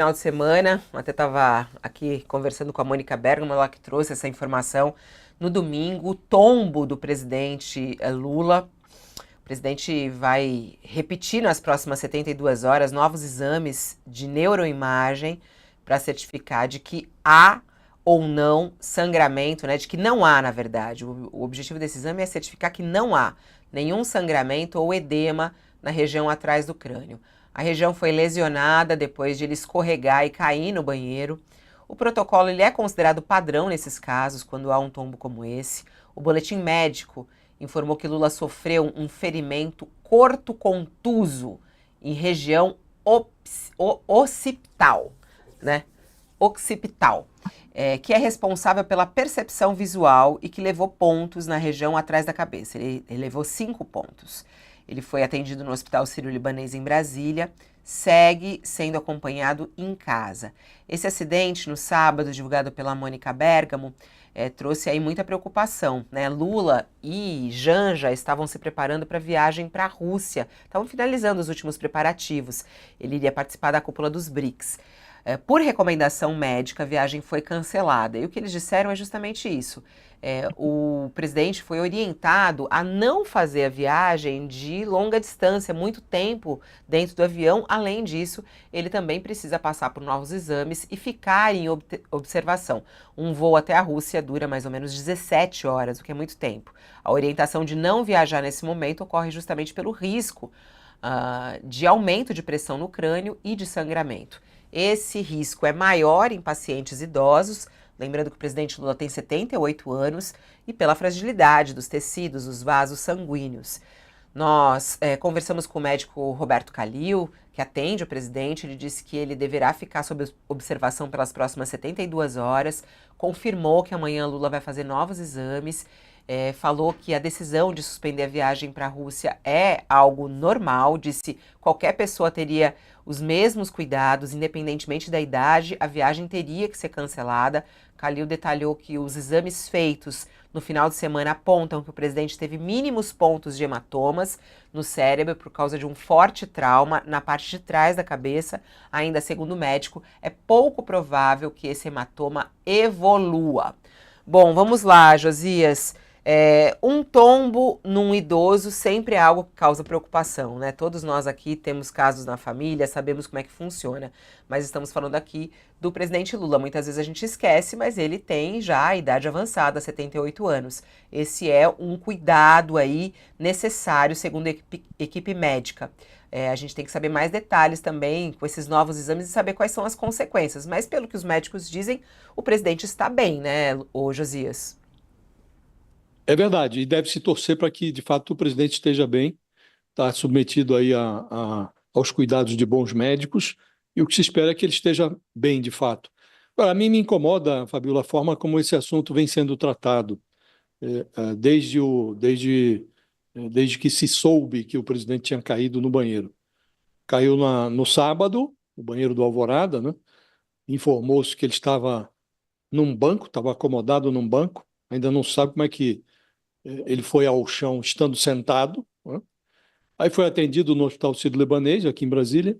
Final de semana, até estava aqui conversando com a Mônica Bergamo, ela que trouxe essa informação. No domingo, o tombo do presidente Lula. O presidente vai repetir nas próximas 72 horas novos exames de neuroimagem para certificar de que há ou não sangramento, né? De que não há, na verdade. O objetivo desse exame é certificar que não há nenhum sangramento ou edema na região atrás do crânio. A região foi lesionada depois de ele escorregar e cair no banheiro. O protocolo ele é considerado padrão nesses casos, quando há um tombo como esse. O boletim médico informou que Lula sofreu um ferimento corto-contuso em região occipital, né? Occipital, que é responsável pela percepção visual e que levou pontos na região atrás da cabeça. Ele levou 5 pontos. Ele foi atendido no Hospital Sírio-Libanês em Brasília, segue sendo acompanhado em casa. Esse acidente, no sábado, divulgado pela Mônica Bergamo, trouxe aí muita preocupação, né? Lula e Janja estavam se preparando para a viagem para a Rússia, estavam finalizando os últimos preparativos. Ele iria participar da cúpula dos BRICS. Por recomendação médica, a viagem foi cancelada. E o que eles disseram é justamente isso. O presidente foi orientado a não fazer a viagem de longa distância, muito tempo dentro do avião. Além disso, ele também precisa passar por novos exames e ficar em observação. Um voo até a Rússia dura mais ou menos 17 horas, o que é muito tempo. A orientação de não viajar nesse momento ocorre justamente pelo risco de aumento de pressão no crânio e de sangramento. Esse risco é maior em pacientes idosos, lembrando que o presidente Lula tem 78 anos, e pela fragilidade dos tecidos, dos vasos sanguíneos. Nós conversamos com o médico Roberto Calil, que atende o presidente. Ele disse que ele deverá ficar sob observação pelas próximas 72 horas, confirmou que amanhã Lula vai fazer novos exames, falou que a decisão de suspender a viagem para a Rússia é algo normal, disse que qualquer pessoa teria os mesmos cuidados, independentemente da idade, a viagem teria que ser cancelada. Calil detalhou que os exames feitos no final de semana apontam que o presidente teve mínimos pontos de hematomas no cérebro por causa de um forte trauma na parte de trás da cabeça. Ainda segundo o médico, é pouco provável que esse hematoma evolua. Bom, vamos lá, Josias. Um tombo num idoso sempre é algo que causa preocupação, né? Todos nós aqui temos casos na família, sabemos como é que funciona, mas estamos falando aqui do presidente Lula. Muitas vezes a gente esquece, mas ele tem já a idade avançada, 78 anos. Esse é um cuidado aí necessário, segundo a equipe médica. A gente tem que saber mais detalhes também com esses novos exames e saber quais são as consequências. Mas pelo que os médicos dizem, o presidente está bem, né, ô Josias? É verdade, e deve-se torcer para que, de fato, o presidente esteja bem, está submetido aí aos cuidados de bons médicos, e o que se espera é que ele esteja bem, de fato. Agora, a mim me incomoda, Fabiola, a forma como esse assunto vem sendo tratado, desde que se soube que o presidente tinha caído no banheiro. Caiu no sábado, no banheiro do Alvorada, né? Informou-se que ele estava num banco, estava acomodado num banco, ainda não sabe como é que ele foi ao chão estando sentado, né? Aí foi atendido no Hospital Sírio-Libanês, aqui em Brasília,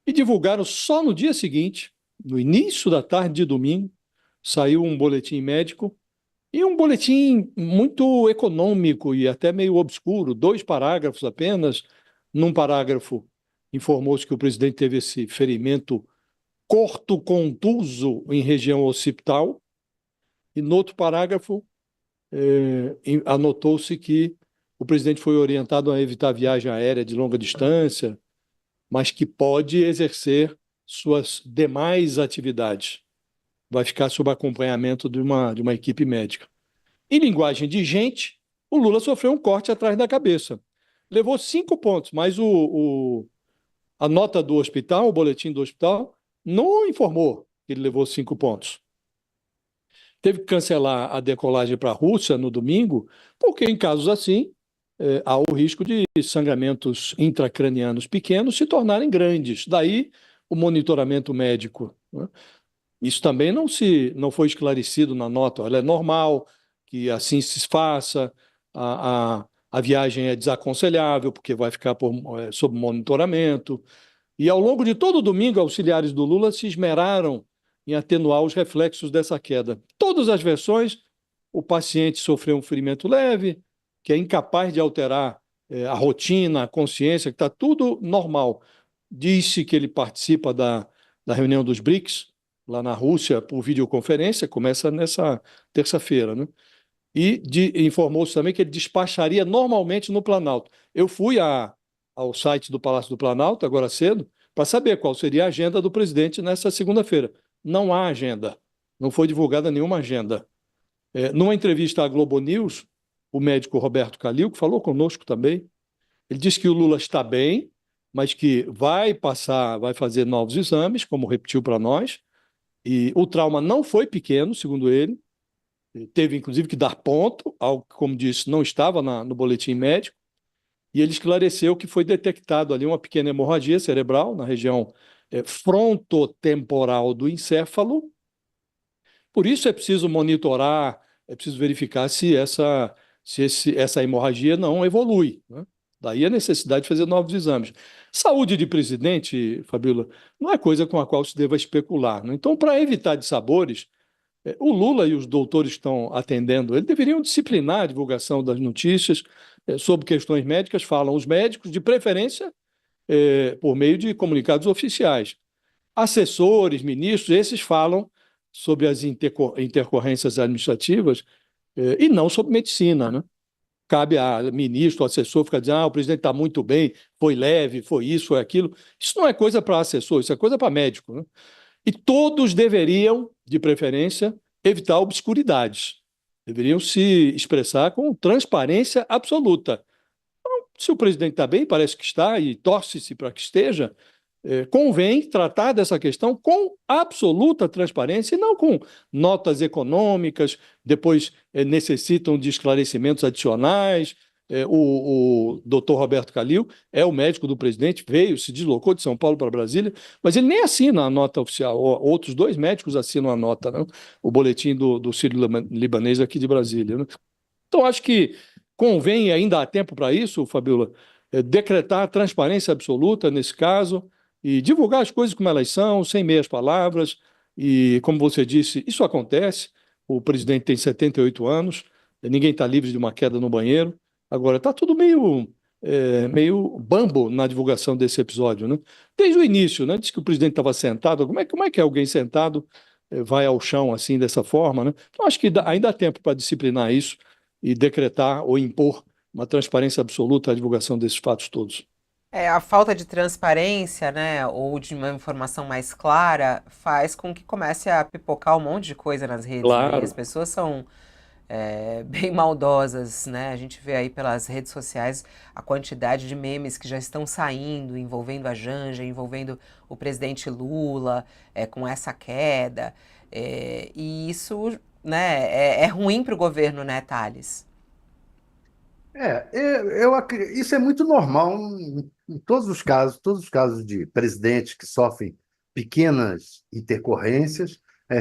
e divulgaram só no dia seguinte, no início da tarde de domingo, saiu um boletim médico, e um boletim muito econômico e até meio obscuro, 2 parágrafos apenas. Num parágrafo, informou-se que o presidente teve esse ferimento corto-contuso em região occipital, e no outro parágrafo, anotou-se que o presidente foi orientado a evitar viagem aérea de longa distância, mas que pode exercer suas demais atividades. Vai ficar sob acompanhamento de uma equipe médica. Em linguagem de gente, o Lula sofreu um corte atrás da cabeça. Levou 5 pontos, mas a nota do hospital, o boletim do hospital, não informou que ele levou 5 pontos. Teve que cancelar a decolagem para a Rússia no domingo, porque em casos assim, há o risco de sangramentos intracranianos pequenos se tornarem grandes. Daí o monitoramento médico, né? Isso também não foi esclarecido na nota. Olha, é normal que assim se faça, a viagem é desaconselhável, porque vai ficar sob monitoramento. E ao longo de todo o domingo, auxiliares do Lula se esmeraram em atenuar os reflexos dessa queda. Todas as versões, o paciente sofreu um ferimento leve, que é incapaz de alterar a rotina, a consciência, que está tudo normal. Disse que ele participa da reunião dos BRICS, lá na Rússia, por videoconferência, começa nessa terça-feira, né? E informou-se também que ele despacharia normalmente no Planalto. Eu fui ao site do Palácio do Planalto, agora cedo, para saber qual seria a agenda do presidente nessa segunda-feira. Não há agenda, não foi divulgada nenhuma agenda. Numa entrevista à Globo News, o médico Roberto Calil, que falou conosco também, ele disse que o Lula está bem, mas que vai fazer novos exames, como repetiu para nós, e o trauma não foi pequeno, segundo ele, teve inclusive que dar ponto, algo que, como disse, não estava no boletim médico, e ele esclareceu que foi detectado ali uma pequena hemorragia cerebral na região frontotemporal do encéfalo. Por isso é preciso monitorar, é preciso verificar se essa hemorragia não evolui, né? Daí a necessidade de fazer novos exames. Saúde de presidente, Fabíola, não é coisa com a qual se deva especular, né? Então, para evitar dissabores, o Lula e os doutores que estão atendendo ele deveriam disciplinar a divulgação das notícias sobre questões médicas, falam os médicos, de preferência por meio de comunicados oficiais. Assessores, ministros, esses falam sobre as intercorrências administrativas e não sobre medicina, né? Cabe a ministro, assessor, ficar dizendo o presidente está muito bem, foi leve, foi isso, foi aquilo. Isso não é coisa para assessor, isso é coisa para médico, né? E todos deveriam, de preferência, evitar obscuridades. Deveriam se expressar com transparência absoluta. Se o presidente está bem, parece que está, e torce-se para que esteja, convém tratar dessa questão com absoluta transparência e não com notas econômicas, depois necessitam de esclarecimentos adicionais. O doutor Roberto Calil é o médico do presidente, veio, se deslocou de São Paulo para Brasília, mas ele nem assina a nota oficial. Outros dois médicos assinam a nota, né? O boletim do Sírio-Libanês aqui de Brasília, né? Então, acho que convém, ainda há tempo para isso, Fabiola, decretar transparência absoluta nesse caso e divulgar as coisas como elas são, sem meias palavras. E, como você disse, isso acontece. O presidente tem 78 anos, ninguém está livre de uma queda no banheiro. Agora, está tudo meio bambo na divulgação desse episódio, né? Desde o início, né? Diz que o presidente estava sentado. Como é que alguém sentado vai ao chão assim, dessa forma, né? Então, acho que ainda há tempo para disciplinar isso e decretar ou impor uma transparência absoluta à divulgação desses fatos todos. A falta de transparência, né, ou de uma informação mais clara, faz com que comece a pipocar um monte de coisa nas redes, né? E as Claro. pessoas são bem maldosas, né? A gente vê aí pelas redes sociais a quantidade de memes que já estão saindo, envolvendo a Janja, envolvendo o presidente Lula, com essa queda. E isso, né, é ruim para o governo, né, Thales? Isso é muito normal em todos os casos de presidentes que sofrem pequenas intercorrências,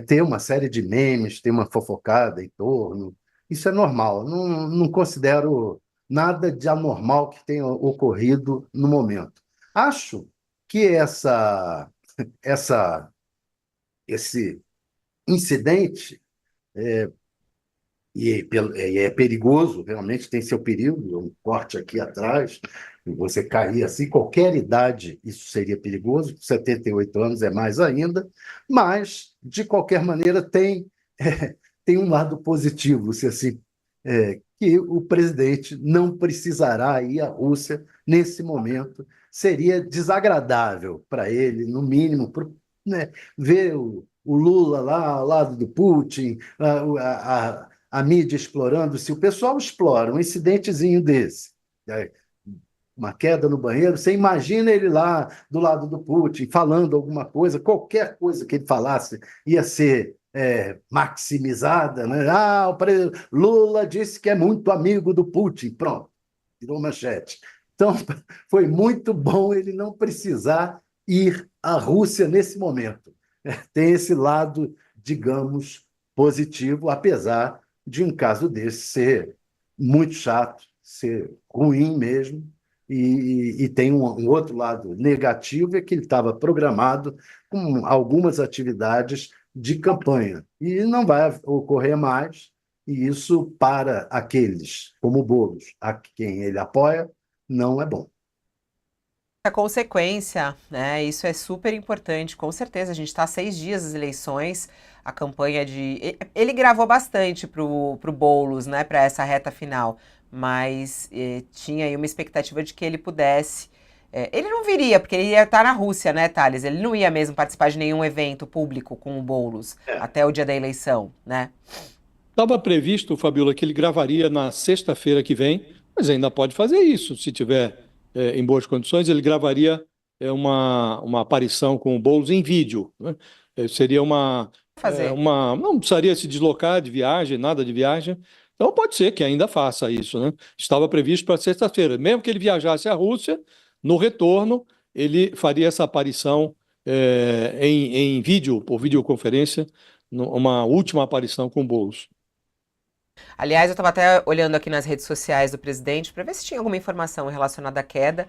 ter uma série de memes, ter uma fofocada em torno. Isso é normal. Não considero nada de anormal que tenha ocorrido no momento. Acho que essa, esse incidente e é perigoso, realmente tem seu perigo, um corte aqui atrás, e você cair assim, qualquer idade, isso seria perigoso, 78 anos é mais ainda, mas, de qualquer maneira, tem um lado positivo, se assim, que o presidente não precisará ir à Rússia nesse momento, seria desagradável para ele, no mínimo, né, ver o Lula lá ao lado do Putin, a mídia explorando. Se o pessoal explora um incidentezinho desse, né, uma queda no banheiro, você imagina ele lá do lado do Putin falando alguma coisa, qualquer coisa que ele falasse ia ser maximizada, né? Lula disse que é muito amigo do Putin, pronto, virou manchete. Então, foi muito bom ele não precisar ir à Rússia nesse momento. Tem esse lado, digamos, positivo, apesar de um caso desse ser muito chato, ser ruim mesmo, e tem um outro lado negativo, é que ele estava programado com algumas atividades de campanha, e não vai ocorrer mais, e isso para aqueles, como Boulos, a quem ele apoia, não é bom. A consequência, né? Isso é super importante, com certeza. A gente está a 6 dias das eleições, a campanha de. Ele gravou bastante pro Boulos, né, para essa reta final, mas tinha aí uma expectativa de que ele pudesse. Ele não viria, porque ele ia estar na Rússia, né, Thales? Ele não ia mesmo participar de nenhum evento público com o Boulos até o dia da eleição, né? Estava previsto, Fabiola, que ele gravaria na sexta-feira que vem, mas ainda pode fazer isso, se tiver em boas condições, ele gravaria uma aparição com o Boulos em vídeo, né? Seria Fazer. não precisaria se deslocar de viagem, nada de viagem, então pode ser que ainda faça isso, né? Estava previsto para sexta-feira, mesmo que ele viajasse à Rússia, no retorno ele faria essa aparição em vídeo, por videoconferência, uma última aparição com o Boulos. Aliás, eu estava até olhando aqui nas redes sociais do presidente para ver se tinha alguma informação relacionada à queda.